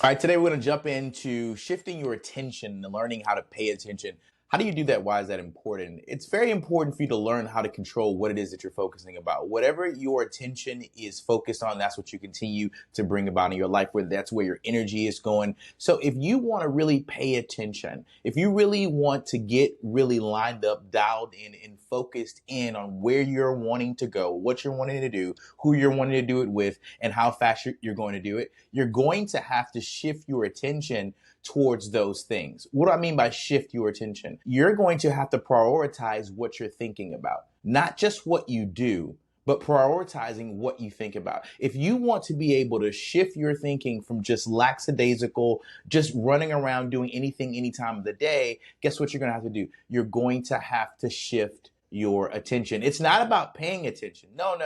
All right, today we're going to jump into shifting your attention and learning how to pay attention. How do you do that? Why is that important? It's very important for you to learn how to control what it is that you're focusing about. Whatever your attention is focused on, that's what you continue to bring about in your life, where that's where your energy is going. So if you want to really pay attention, if you really want to get really lined up, dialed in, and focused in on where you're wanting to go, what you're wanting to do, who you're wanting to do it with, and how fast you're going to do it, you're going to have to shift your attention towards those things. What do I mean by shift your attention? You're going to have to prioritize what you're thinking about, not just what you do, but prioritizing what you think about. If you want to be able to shift your thinking from just lackadaisical, just running around doing anything any time of the day, guess what you're going to have to do? You're going to have to shift your attention. It's not about paying attention. No.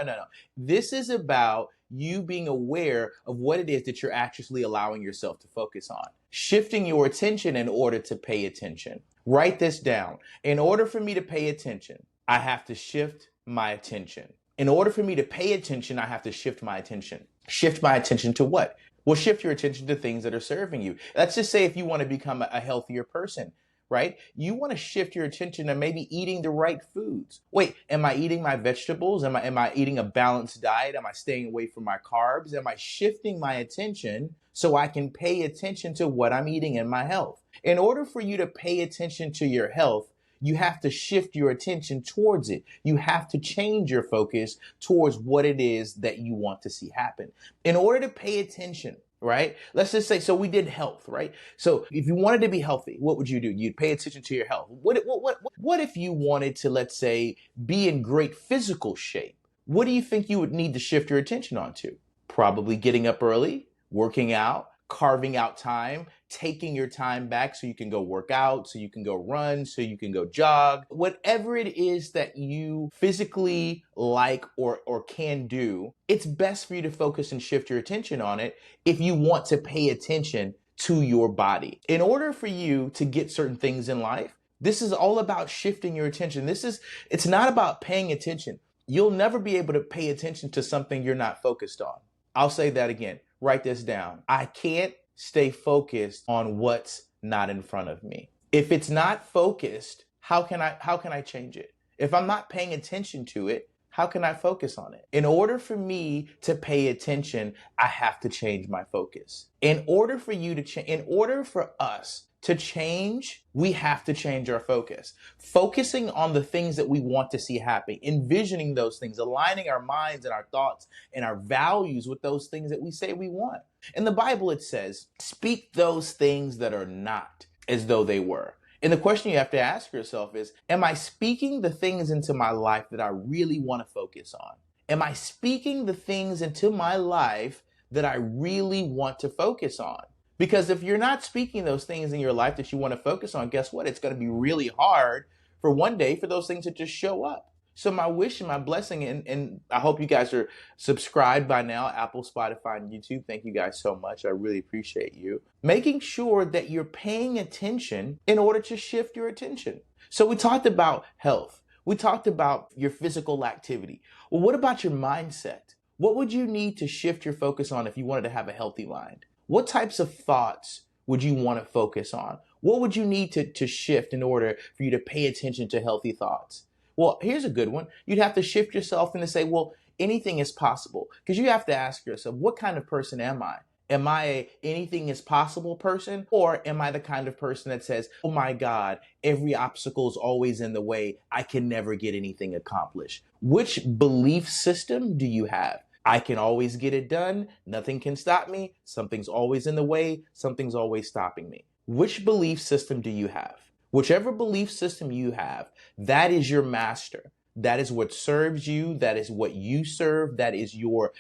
This is about you being aware of what it is that you're actually allowing yourself to focus on. Shifting your attention in order to pay attention. Write this down. In order for me to pay attention, I have to shift my attention. In order for me to pay attention, I have to shift my attention. Shift my attention to what? Well, shift your attention to things that are serving you. Let's just say if you want to become a healthier person, right? You want to shift your attention to maybe eating the right foods. Wait, am I eating my vegetables? Am I eating a balanced diet? Am I staying away from my carbs? Am I shifting my attention so I can pay attention to what I'm eating in my health? In order for you to pay attention to your health, you have to shift your attention towards it. You have to change your focus towards what it is that you want to see happen. In order to pay attention, right? Let's just say, so we did health, right? So if you wanted to be healthy, what would you do? You'd pay attention to your health. What if you wanted to, let's say, be in great physical shape? What do you think you would need to shift your attention onto? Probably getting up early, working out, carving out time, taking your time back so you can go work out, so you can go run, so you can go jog. Whatever it is that you physically like or can do, it's best for you to focus and shift your attention on it if you want to pay attention to your body. In order for you to get certain things in life, this is all about shifting your attention. It's not about paying attention. You'll never be able to pay attention to something you're not focused on. I'll say that again. Write this down. I can't stay focused on what's not in front of me. If it's not focused, how can I change it? If I'm not paying attention to it, how can I focus on it? In order for me to pay attention, I have to change my focus. In order for us to change, we have to change our focus. Focusing on the things that we want to see happen, envisioning those things, aligning our minds and our thoughts and our values with those things that we say we want. In the Bible, it says, speak those things that are not as though they were. And the question you have to ask yourself is, am I speaking the things into my life that I really want to focus on? Am I speaking the things into my life that I really want to focus on? Because if you're not speaking those things in your life that you want to focus on, guess what? It's going to be really hard for one day for those things to just show up. So my wish and my blessing, and I hope you guys are subscribed by now, Apple, Spotify, and YouTube. Thank you guys so much. I really appreciate you. Making sure that you're paying attention in order to shift your attention. So we talked about health. We talked about your physical activity. Well, what about your mindset? What would you need to shift your focus on if you wanted to have a healthy mind? What types of thoughts would you want to focus on? What would you need to shift in order for you to pay attention to healthy thoughts? Well, here's a good one. You'd have to shift yourself and to say, well, anything is possible. Because you have to ask yourself, what kind of person am I? Am I a anything is possible person? Or am I the kind of person that says, oh my God, every obstacle is always in the way. I can never get anything accomplished. Which belief system do you have? I can always get it done. Nothing can stop me. Something's always in the way. Something's always stopping me. Which belief system do you have? Whichever belief system you have, that is your master. That is what serves you. That is what you serve. That is your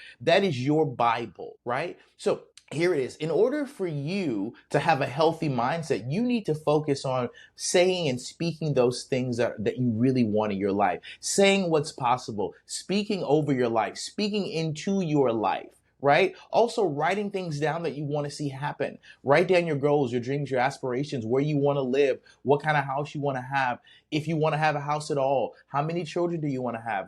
Bible, right? So here it is. In order for you to have a healthy mindset, you need to focus on saying and speaking those things that you really want in your life, saying what's possible, speaking over your life, speaking into your life, right? Also, writing things down that you want to see happen. Write down your goals, your dreams, your aspirations, where you want to live, what kind of house you want to have, if you want to have a house at all, how many children do you want to have?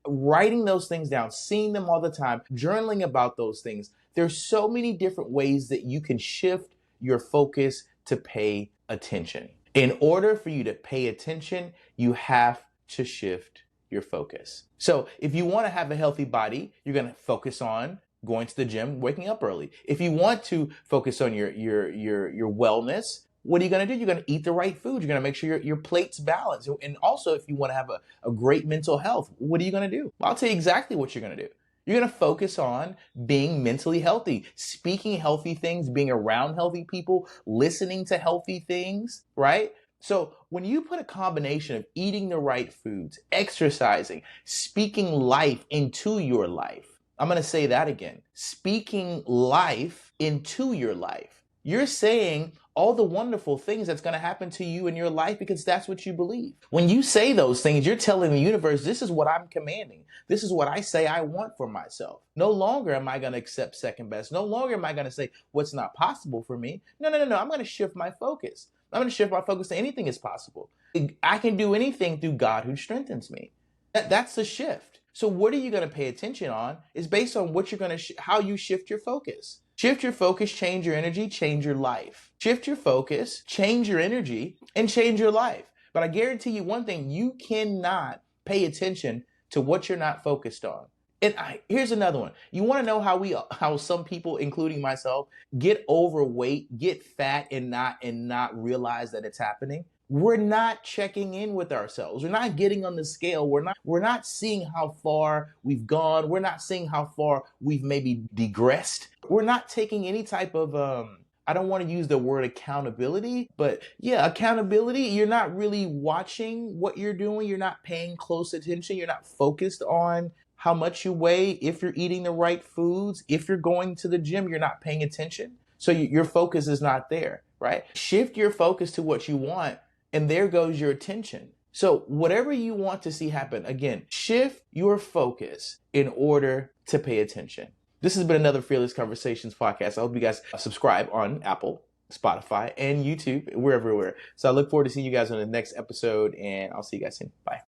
Writing those things down, seeing them all the time, journaling about those things. There's so many different ways that you can shift your focus to pay attention. In order for you to pay attention, you have to shift your focus. So if you want to have a healthy body, you're going to focus on going to the gym, waking up early. If you want to focus on your wellness, what are you going to do? You're going to eat the right food. You're going to make sure your plate's balanced. And also, if you want to have a great mental health, what are you going to do? I'll tell you exactly what you're going to do. You're going to focus on being mentally healthy, speaking healthy things, being around healthy people, listening to healthy things, right? So when you put a combination of eating the right foods, exercising, speaking life into your life, I'm going to say that again, speaking life into your life. You're saying all the wonderful things that's going to happen to you in your life because that's what you believe. When you say those things, you're telling the universe, this is what I'm commanding. This is what I say I want for myself. No longer am I going to accept second best. No longer am I going to say what's not possible for me. No. I'm going to shift my focus. I'm going to shift my focus to anything is possible. I can do anything through God who strengthens me. That's the shift. So what are you going to pay attention on is based on what you're going to, how you shift your focus. Shift your focus, change your energy, change your life. Shift your focus, change your energy, and change your life. But I guarantee you one thing, you cannot pay attention to what you're not focused on. And here's another one. You want to know how some people, including myself, get overweight, get fat, and not realize that it's happening? We're not checking in with ourselves. We're not getting on the scale. We're not seeing how far we've gone. We're not seeing how far we've maybe digressed. We're not taking any type of I don't want to use the word accountability, but yeah, accountability. You're not really watching what you're doing. You're not paying close attention. You're not focused on how much you weigh, if you're eating the right foods, if you're going to the gym, you're not paying attention. So your focus is not there, right? Shift your focus to what you want, and there goes your attention. So whatever you want to see happen, again, shift your focus in order to pay attention. This has been another Fearless Conversations podcast. I hope you guys subscribe on Apple, Spotify, and YouTube. We're everywhere. So I look forward to seeing you guys on the next episode, and I'll see you guys soon. Bye.